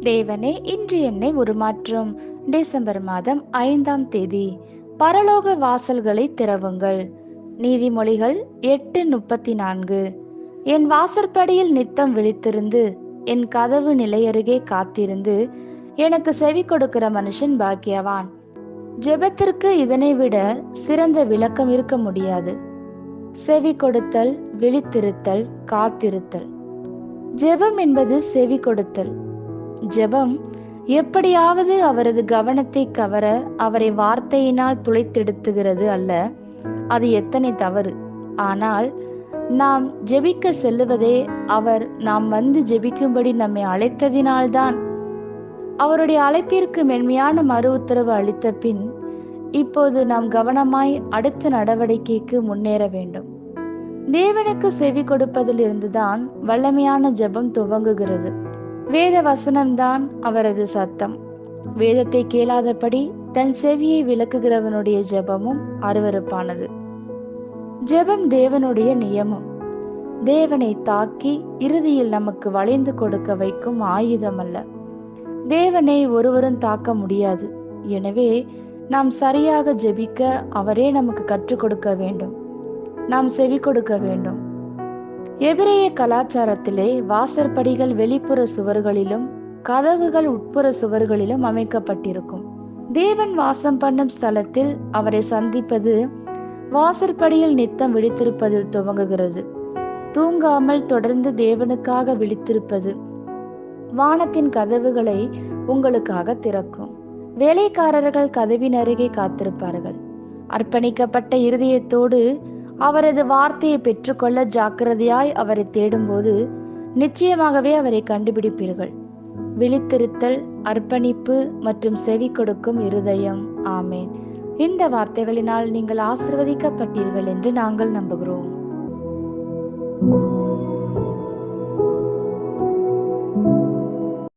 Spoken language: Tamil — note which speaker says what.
Speaker 1: தேவனே, இன்று என்னை உருமாற்றும். டிசம்பர் மாதம் 5ஆம் தேதி. பரலோக வாசல்களை திறவுங்கள். நீதிமொழிகள் 8:34. என் வாசற்படியில் நித்தம் விழித்திருந்து, என் கதவு நிலையருகே காத்திருந்து, எனக்கு செவி கொடுக்கிற மனுஷன் பாக்கியவான். ஜெபத்திற்கு இதனை விட சிறந்த விளக்கம் இருக்க முடியாது. செவி கொடுத்தல், விழித்திருத்தல், காத்திருத்தல். ஜெபம் என்பது செவி கொடுத்தல். ஜெபம் எப்படியாவது அவரது கவனத்தை கவர அவரை வார்த்தையினால் துளைத்தெடுத்துகிறது அல்ல. அது எத்தனை தவறு! ஆனால் நாம் ஜெபிக்க செல்லுவதே அவர் நாம் வந்து ஜெபிக்கும்படி நம்மை அழைத்ததினால்தான். அவருடைய அழைப்பிற்கு மென்மையான மறு உத்தரவு அளித்த பின் இப்போது நாம் கவனமாய் அடுத்த நடவடிக்கைக்கு முன்னேற வேண்டும். தேவனுக்கு செவி கொடுப்பதில் இருந்துதான் வல்லமையான ஜெபம் துவங்குகிறது. வேத வசனம்தான் அவரது சத்தம். வேதத்தை கேளாதபடி தன் செவியை விலக்குகிறவனுடைய ஜெபமும் அருவருப்பானது. ஜெபம் தேவனுடைய நியமம். தேவனை தாக்கி இறுதியில் நமக்கு வளைந்து கொடுக்க வைக்கும் ஆயுதம் அல்ல. தேவனை ஒருவரும் தாக்க முடியாது. எனவே நாம் சரியாக ஜெபிக்க அவரே நமக்கு கற்றுக் கொடுக்க வேண்டும். நாம் செவி கொடுக்க வேண்டும். எபிரேய கலாச்சாரத்திலே வாசற்படிகள் வெளிப்புற சுவர்களிலும் கதவுகள் உட்புற சுவர்களிலும் அமைக்கப்பட்டிருக்கும். தேவன் வாசம் பண்ணும் ஸ்தலத்தில் அவரை சந்திப்பது வாசற்படியில் நித்தம் விழித்திருப்பதில் துவங்குகிறது. தூங்காமல் தொடர்ந்து தேவனுக்காக விழித்திருப்பது வானத்தின் கதவுகளை உங்களுக்காக திறக்கும். வேலைக்காரர்கள் கதவின் அருகே காத்திருப்பார்கள். அர்ப்பணிக்கப்பட்ட இருதயத்தோடு அவரது வார்த்தையை பெற்றுக்கொள்ள ஜாக்கிரதையாய் அவரை தேடும்போது நிச்சயமாகவே அவரை கண்டுபிடிப்பீர்கள். விழித்திருத்தல், அர்ப்பணிப்பு மற்றும் செவி கொடுக்கும் இருதயம். ஆமேன். இந்த வார்த்தைகளினால் நீங்கள் ஆசீர்வதிக்கப்பட்டீர்கள் என்று நாங்கள் நம்புகிறோம்.